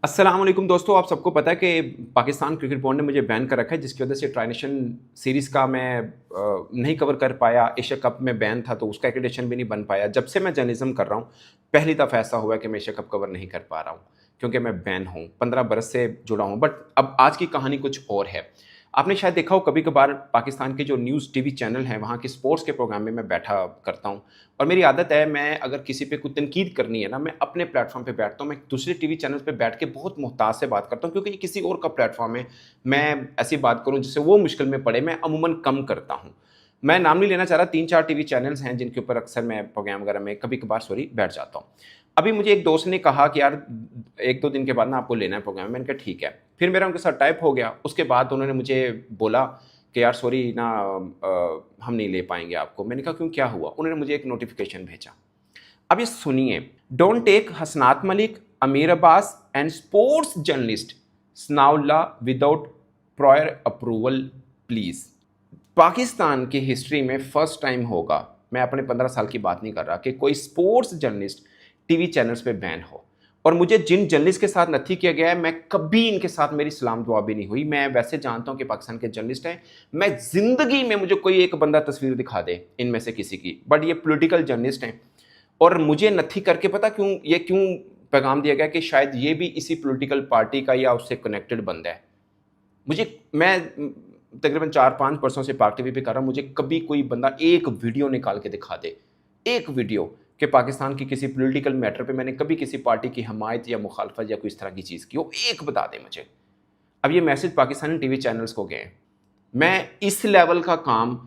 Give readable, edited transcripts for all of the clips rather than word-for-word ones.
अस्सलाम वालेकुम दोस्तों, आप सबको पता है कि पाकिस्तान क्रिकेट बोर्ड ने मुझे बैन कर रखा है, जिसकी वजह से ट्राई नेशन सीरीज़ का मैं नहीं कवर कर पाया। एशिया कप में बैन था तो उसका एक्रेडिटेशन भी नहीं बन पाया। जब से मैं जर्नलिज्म कर रहा हूँ, पहली दफ़ा ऐसा हुआ है कि मैं एशिया कप कवर नहीं कर पा रहा हूँ, क्योंकि मैं बैन हूँ। 15 बरस से जुड़ा हूँ, बट अब आज की कहानी कुछ और है। आपने शायद देखा हो, कभी कभार पाकिस्तान के जो न्यूज़ टीवी चैनल हैं, वहाँ के स्पोर्ट्स के प्रोग्राम में मैं बैठा करता हूँ। और मेरी आदत है, मैं अगर किसी पे कोई तनकीद करनी है ना, मैं अपने प्लेटफॉर्म पे बैठता हूँ। मैं दूसरे टीवी चैनल पे बैठ के बहुत मुहताज से बात करता हूँ, क्योंकि ये किसी और का प्लेटफॉर्म है। मैं ऐसी बात करूँ जिससे वो मुश्किल में पड़े, मैं अमूमन कम करता हूँ। मैं नाम नहीं लेना चाह रहा, 3-4 टीवी चैनल्स हैं जिनके ऊपर अक्सर मैं प्रोग्राम वगैरह में कभी कभार बैठ जाता हूँ। अभी मुझे एक दोस्त ने कहा कि यार 1-2 दिन के बाद ना आपको लेना है प्रोग्राम। मैंने कहा ठीक है। फिर मेरा उनके साथ टाइप हो गया। उसके बाद उन्होंने मुझे बोला कि यार सॉरी ना, हम नहीं ले पाएंगे आपको। मैंने कहा क्यों, क्या हुआ? उन्होंने मुझे एक नोटिफिकेशन भेजा। अब ये सुनिए, don't take Hasnat Malik, Amir Abbas and sports journalist Sanaullah without prior approval please. Pakistan की हिस्ट्री में फर्स्ट टाइम होगा, मैं अपने 15 साल की बात नहीं कर रहा, कि कोई स्पोर्ट्स जर्नलिस्ट टीवी चैनल्स पे बैन हो। और मुझे जिन जर्नलिस्ट के साथ नथी किया गया है, मैं कभी इनके साथ मेरी सलाम दुआ भी नहीं हुई। मैं वैसे जानता हूं कि पाकिस्तान के जर्नलिस्ट हैं। मैं जिंदगी में मुझे कोई एक बंदा तस्वीर दिखा दे इनमें से किसी की, बट ये पॉलिटिकल जर्नलिस्ट हैं। और मुझे नथी करके पता क्यों पैगाम दिया गया कि शायद ये भी इसी पॉलिटिकल पार्टी का या उससे कनेक्टेड बंदा है। मैं तकरीबन 4-5 वर्षों से पाक टीवी पे कर रहा हूँ। मुझे कभी कोई बंदा एक वीडियो निकाल के दिखा दे, एक वीडियो, कि पाकिस्तान की किसी पॉलिटिकल मैटर पे मैंने कभी किसी पार्टी की हमायत या मुखालफत या कोई इस तरह की चीज़ की हो, एक बता दे मुझे। अब ये मैसेज पाकिस्तानी टीवी चैनल्स को गए। मैं इस लेवल का काम,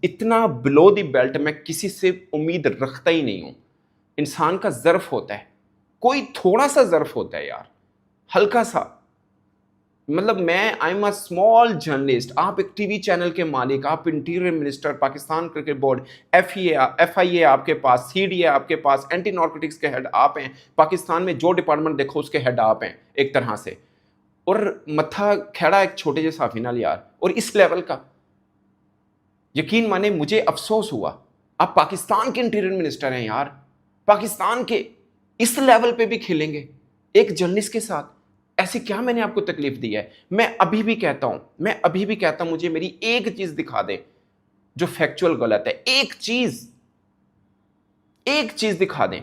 इतना बिलो द बेल्ट, मैं किसी से उम्मीद रखता ही नहीं हूँ। इंसान का ज़र्फ होता है, कोई थोड़ा सा ज़र्फ होता है यार, हल्का सा। मतलब मैं I am a small journalist, आप एक टीवी चैनल के मालिक, आप interior minister, Pakistan cricket board, F I A आपके पास, सी डी ए आपके पास, एंटी नार्कोटिक्स के हेड आप हैं। पाकिस्तान में जो डिपार्टमेंट देखो उसके हेड आप हैं एक तरह से। और मत्था खेड़ा एक छोटे से साफी नाल यार, और इस लेवल का। यकीन माने मुझे अफसोस हुआ, आप पाकिस्तान के इंटीरियर मिनिस्टर हैं यार, पाकिस्तान के, इस लेवल पे भी खेलेंगे एक जर्नलिस्ट के साथ? ऐसी क्या मैंने आपको तकलीफ दी है? मैं अभी भी कहता हूं, मुझे मेरी एक चीज दिखा दे जो फैक्चुअल गलत है, एक चीज दिखा दें।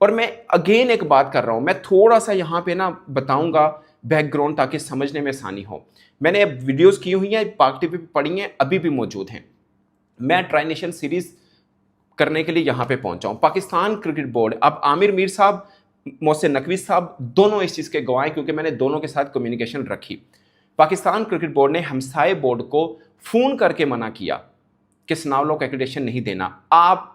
और मैं अगेन एक बात कर रहा हूं, मैं थोड़ा सा यहां पे ना बताऊंगा बैकग्राउंड, ताकि समझने में आसानी हो। मैंने अब वीडियोस की हुई हैं, पाक टीवी पे पड़ी हैं, अभी भी मौजूद हैं। मैं ट्राई नेशन सीरीज करने के लिए यहां पे पहुंचा हूं। पाकिस्तान क्रिकेट बोर्ड, अब आमिर मीर साहब, मोहसिन नकवी साहब, दोनों इस चीज़ के गवाह हैं, क्योंकि मैंने दोनों के साथ कम्युनिकेशन रखी। पाकिस्तान क्रिकेट बोर्ड ने हमसाए बोर्ड को फ़ोन करके मना किया कि स्नाउलो को एक्रेडिटेशन नहीं देना।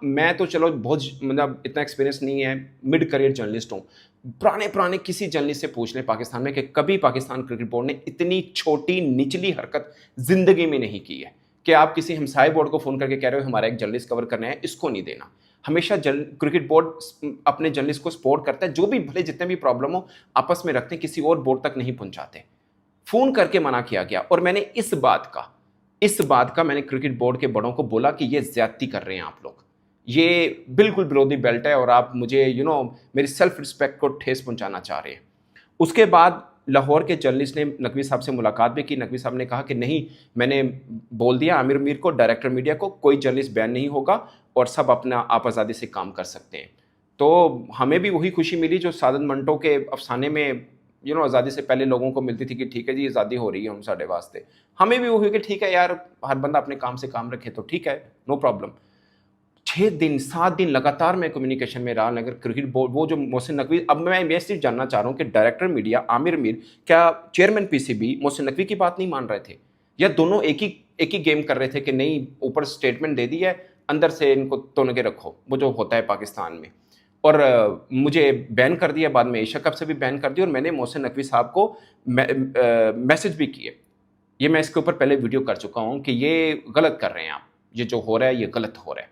मैं तो चलो बहुत, मतलब इतना एक्सपीरियंस नहीं है, मिड करियर जर्नलिस्ट हूँ। पुराने पुराने किसी जर्नलिस्ट से पूछ लें पाकिस्तान में कि कभी पाकिस्तान क्रिकेट बोर्ड ने इतनी छोटी निचली हरकत जिंदगी में नहीं की है कि आप किसी हमसाए बोर्ड को फ़ोन करके कह रहे हो हमारा एक जर्नलिस्ट कवर करना है, इसको नहीं देना। हमेशा क्रिकेट बोर्ड अपने जर्नलिस्ट को सपोर्ट करता है, जो भी भले जितने भी प्रॉब्लम हो आपस में रखते हैं, किसी और बोर्ड तक नहीं पहुंचाते। फोन करके मना किया गया, और मैंने इस बात का मैंने क्रिकेट बोर्ड के बड़ों को बोला कि ये ज्यादती कर रहे हैं आप लोग, ये बिल्कुल विरोधी बेल्ट है, और आप मुझे मेरी सेल्फ रिस्पेक्ट को ठेस पहुंचाना चाह रहे हैं। उसके बाद लाहौर के जर्नलिस्ट ने नकवी साहब से मुलाकात भी की। नकवी साहब ने कहा कि नहीं, मैंने बोल दिया आमिर मीर को, डायरेक्टर मीडिया को, कोई जर्नलिस्ट बैन नहीं होगा और सब अपना आप आज़ादी से काम कर सकते हैं। तो हमें भी वही खुशी मिली जो सादत मंटो के अफसाने में आज़ादी से पहले लोगों को मिलती थी कि ठीक है जी आज़ादी हो रही है हम साढ़े वास्ते। हमें भी वही कि ठीक है यार, हर बंदा अपने काम से काम रखे तो ठीक है, नो प्रॉब्लम। 6 दिन 7 दिन लगातार मैं कम्युनिकेशन में रहा। नगर क्रिकेट बोर्ड, वो जो मोहसिन नकवी, अब मैं ये सिर्फ जानना चाह रहा हूँ कि डायरेक्टर मीडिया आमिर मीर, क्या चेयरमैन पीसीबी मोहसिन नकवी की बात नहीं मान रहे थे, या दोनों एक ही गेम कर रहे थे कि नहीं, ऊपर स्टेटमेंट दे दी है, अंदर से इनको तोड़ के रखो, वो जो होता है पाकिस्तान में। और मुझे बैन कर दिया, बाद में एशिया कप से भी बैन कर दिया, और मैंने मोहसिन नकवी साहब को मैसेज भी किए। ये मैं इसके ऊपर पहले वीडियो कर चुका हूँ कि ये गलत कर रहे हैं आप, ये जो हो रहा है ये गलत हो रहा है।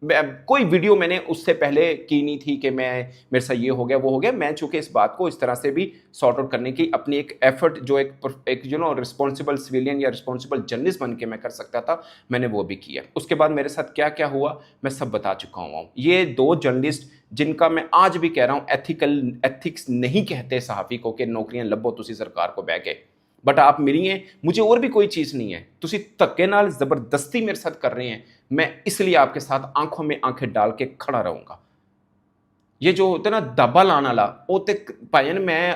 कोई वीडियो मैंने उससे पहले की नहीं थी कि मैं मेरे साथ ये हो गया वो हो गया। मैं चूंकि इस बात को इस तरह से भी सॉर्ट आउट करने की अपनी एक एफर्ट जो एक रिस्पॉन्सिबल सिविलियन या रिस्पॉन्सिबल जर्नलिस्ट बन के मैं कर सकता था, मैंने वो भी किया। उसके बाद मेरे साथ क्या क्या हुआ मैं सब बता चुका हूँ। ये 2 जर्नलिस्ट जिनका मैं आज भी कह रहा हूँ एथिक्स नहीं कहते सहाफ़ी को कि नौकरियां लभो तुसी सरकार को बह के, बट आप मिलिए, मुझे और भी कोई चीज़ नहीं है, तुसी धक्के नाल ज़बरदस्ती मेरे साथ कर रहे हैं, मैं इसलिए आपके साथ आंखों में आंखें डाल के खड़ा रहूंगा। ये जो होता है ना दाबा लाने वाला, वो तक भाईन मैं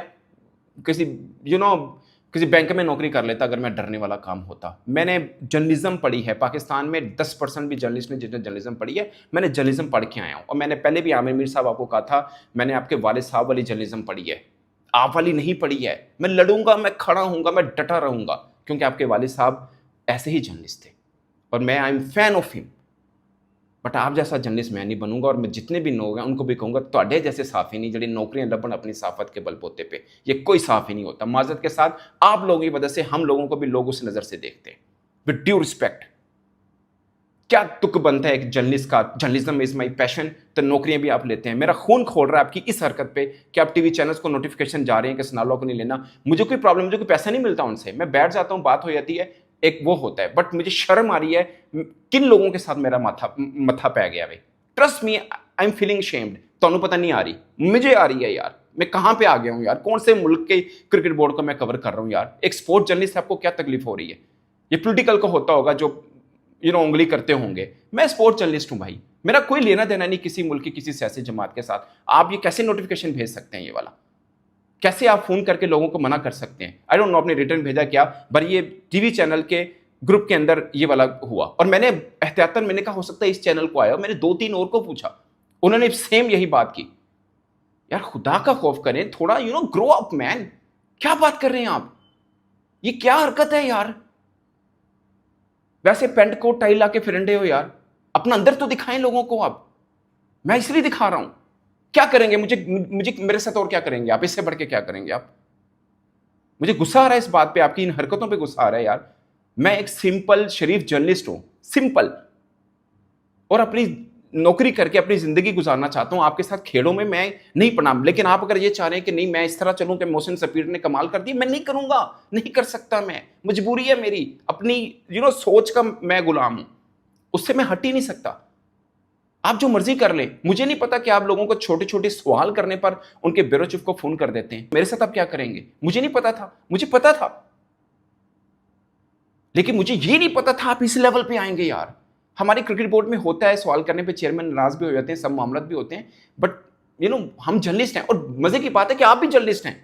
किसी किसी बैंक में नौकरी कर लेता अगर मैं डरने वाला काम होता। मैंने जर्नलिज्म पढ़ी है, पाकिस्तान में 10% भी जर्नलिस्ट ने जिसने जर्नलिज्म पढ़ी है, मैंने जर्नलिज्म पढ़ के आया हूँ। और मैंने पहले भी आमिर मीर साहब आपको कहा था, मैंने आपके वालिद साहब वाली जर्नलिज्म पढ़ी है, आप वाली नहीं पढ़ी है। मैं लड़ूंगा, मैं खड़ा हूंगा, मैं डटा रहूंगा, क्योंकि आपके वालिद साहब ऐसे ही जर्नलिस्ट थे और मैं I am fan of him. But आप जैसा जर्नलिस्ट मैं नहीं बनूंगा, और मैं जितने भी लोग हैं उनको भी कहूंगा तुहाडे जैसे साफी नहीं जड़ी नौकरियां लभन अपनी साफत के बलबोते पे, ये कोई साफी नहीं होता। माजरत के साथ आप लोगों की वजह से हम लोगों को भी लोग उस नजर से देखते हैं। विद ड्यू रिस्पेक्ट, क्या तुक बनता है एक जर्नलिस्ट का? जर्नलिज्म इज माई पैशन, तो नौकरियां भी आप लेते हैं। मेरा खून खोल रहा है आपकी इस हरकत पे कि आप टीवी चैनल्स को नोटिफिकेशन जा रहे हैं कि सनालो को नहीं लेना। मुझे कोई प्रॉब्लम, मुझे कोई पैसा नहीं मिलता उनसे, मैं बैठ जाता हूं, बात हो जाती है, एक वो होता है। बट मुझे शर्म आ रही है किन लोगों के साथ मेरा मथा पै गया भाई। Trust me, I am feeling shamed. तो पता नहीं आ रही, मुझे आ रही है यार। मैं कहां पे आ गया हूं यार, कौन से मुल्क के क्रिकेट बोर्ड को मैं कवर कर रहा हूं यार। एक स्पोर्ट्स जर्नलिस्ट आपको क्या तकलीफ हो रही है? ये पॉलिटिकल को होता होगा जो उंगली करते होंगे। मैं स्पोर्ट्स जर्नलिस्ट हूं भाई, मेरा कोई लेना देना नहीं किसी मुल्क की किसी सियासी जमात के साथ। आप ये कैसे नोटिफिकेशन भेज सकते हैं? ये वाला कैसे आप फोन करके लोगों को मना कर सकते हैं? आई डोंट नो आपने रिटर्न भेजा क्या, पर ये टीवी चैनल के ग्रुप के अंदर ये वाला हुआ। और मैंने एहतियातन, मैंने कहा हो सकता है इस चैनल को आया, मैंने 2-3 और को पूछा, उन्होंने सेम यही बात की। यार खुदा का खौफ करें थोड़ा, ग्रो अप मैन। क्या बात कर रहे हैं आप? ये क्या हरकत है यार? वैसे पेंट कोट टाई ला के फिरंडे हो यार, अपना अंदर तो दिखाएं लोगों को आप। मैं इसलिए दिखा रहा हूं। क्या करेंगे मुझे मेरे साथ और क्या करेंगे आप? इससे बढ़ के क्या करेंगे आप? मुझे गुस्सा आ रहा है इस बात पे, आपकी इन हरकतों पे गुस्सा आ रहा है यार। मैं एक सिंपल शरीफ जर्नलिस्ट हूं, सिंपल, और अपनी नौकरी करके अपनी जिंदगी गुजारना चाहता हूं। आपके साथ खेलों में मैं नहीं पड़ा, लेकिन आप अगर ये चाह रहे हैं कि नहीं मैं इस तरह चलूं कि मोहसिन सफीर ने कमाल कर दी, मैं नहीं करूंगा, नहीं कर सकता। मैं, मजबूरी है मेरी, अपनी सोच का मैं गुलाम हूं, उससे मैं हट ही नहीं सकता। आप जो मर्जी कर लें, मुझे नहीं पता कि आप लोगों को छोटे छोटे सवाल करने पर उनके ब्यूरो चीफ को फोन कर देते हैं। मेरे साथ आप क्या करेंगे मुझे नहीं पता था, मुझे पता था, लेकिन मुझे ये नहीं पता था आप इस लेवल पे आएंगे यार। हमारे क्रिकेट बोर्ड में होता है, सवाल करने पे चेयरमैन नाराज भी हो जाते हैं, सब मामलात भी होते हैं, बट हम जर्नलिस्ट हैं। और मजे की बात है कि आप भी जर्नलिस्ट हैं।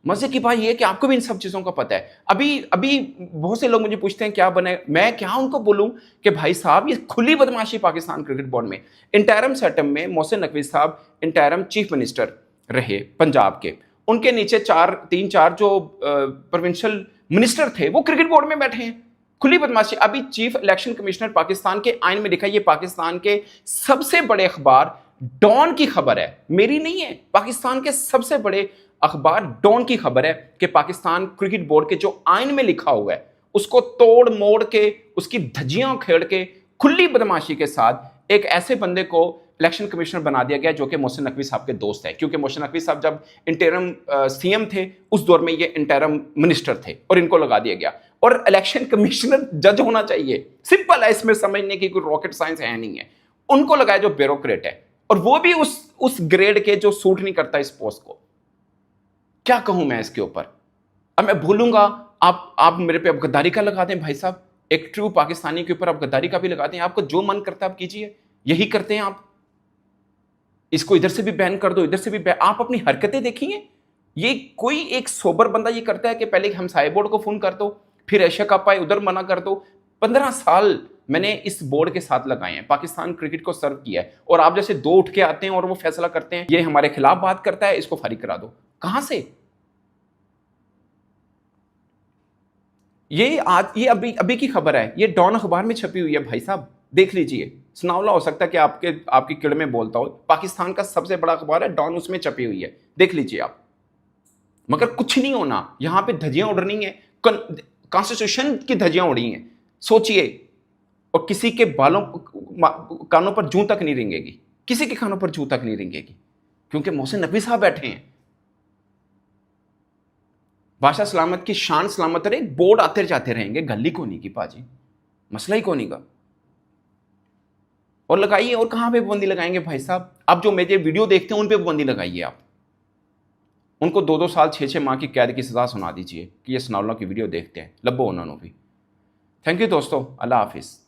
मजे की बात यह है कि आपको भी इन सब चीजों का पता है। अभी अभी बहुत से लोग मुझे पूछते हैं क्या बने, मैं क्या उनको बोलूं कि भाई साहब ये खुली बदमाशी पाकिस्तान क्रिकेट बोर्ड में। इंटरम सेटअप में मोहसिन नकवी साहब इंटरम चीफ मिनिस्टर रहे पंजाब के, उनके नीचे 3-4 जो प्रोविंशियल मिनिस्टर थे वो क्रिकेट बोर्ड में बैठे हैं। खुली बदमाशी। अभी चीफ इलेक्शन कमिश्नर पाकिस्तान के आइन में लिखा है, ये पाकिस्तान के सबसे बड़े अखबार डॉन की खबर है, मेरी नहीं है, पाकिस्तान के सबसे बड़े अखबार डॉन की खबर है कि पाकिस्तान क्रिकेट बोर्ड के जो आइन में लिखा हुआ है उसको तोड़ मोड़ के, उसकी धज्जियां खेड़ के, खुली बदमाशी के साथ एक ऐसे बंदे को इलेक्शन कमिश्नर बना दिया गया जो कि मोहसिन नकवी साहब के दोस्त है। क्योंकि मोहसिन नकवी साहब जब इंटरम सीएम थे उस दौर में ये इंटरम मिनिस्टर थे और इनको लगा दिया गया। और इलेक्शन कमिश्नर जज होना चाहिए, सिंपल है, इसमें समझने की कोई रॉकेट साइंस है नहीं है। उनको लगाया जो ब्यूरोक्रेट है, और वो भी उस ग्रेड के जो सूट नहीं करता इस पोस्ट को। क्या कहूं मैं इसके ऊपर? अब मैं भूलूंगा, आप मेरे पे अब गद्दारी का लगा दें भाई साहब, एक ट्रू पाकिस्तानी के ऊपर आप गद्दारी का भी लगा दें। आपको जो मन करता है आप कीजिए, यही करते हैं आप। इसको इधर से भी बैन कर दो, इधर से भी बैन। आप अपनी हरकतें देखिए। ये कोई एक सोबर बंदा ये करता है कि पहले हमसाये बोर्ड को फोन कर दो, फिर एशिया कप आए उधर मना कर दो। 15 साल मैंने इस बोर्ड के साथ लगाए हैं, पाकिस्तान क्रिकेट को सर्व किया है, और आप जैसे 2 उठ के आते हैं और वो फैसला करते हैं ये हमारे खिलाफ बात करता है, इसको फारिग करा दो। कहां से? ये अभी की खबर है, ये डॉन अखबार में छपी हुई है भाई साहब, देख लीजिए। सुनावला हो सकता है कि आपकी किड़ में बोलता हो, पाकिस्तान का सबसे बड़ा अखबार है डॉन, उसमें छपी हुई है, देख लीजिए आप। मगर कुछ नहीं होना, यहां पे धज्जियां उड़नी है, कॉन्स्टिट्यूशन की धज्जियां उड़ी हैं। सोचिए, और किसी के कानों पर जूं तक नहीं रेंगेगी, किसी के कानों पर जूं तक नहीं रेंगेगी, क्योंकि मोहसिन नकवी साहब बैठे हैं। भाषा सलामत की शान सलामत रहे, बोर्ड आते जाते रहेंगे, गली को नहीं की पाजी, मसला ही को नहीं का। और लगाइए, और कहां पे पाबंदी लगाएंगे भाई साहब? आप जो मेरे वीडियो देखते हैं उन पे पाबंदी लगाइए, आप उनको 2-2 साल 6-6 माह की कैद की सजा सुना दीजिए कि ये सनाउल्लाह की वीडियो देखते हैं, लब्बो उन्होंने भी। थैंक यू दोस्तों, अल्लाह हाफिज़।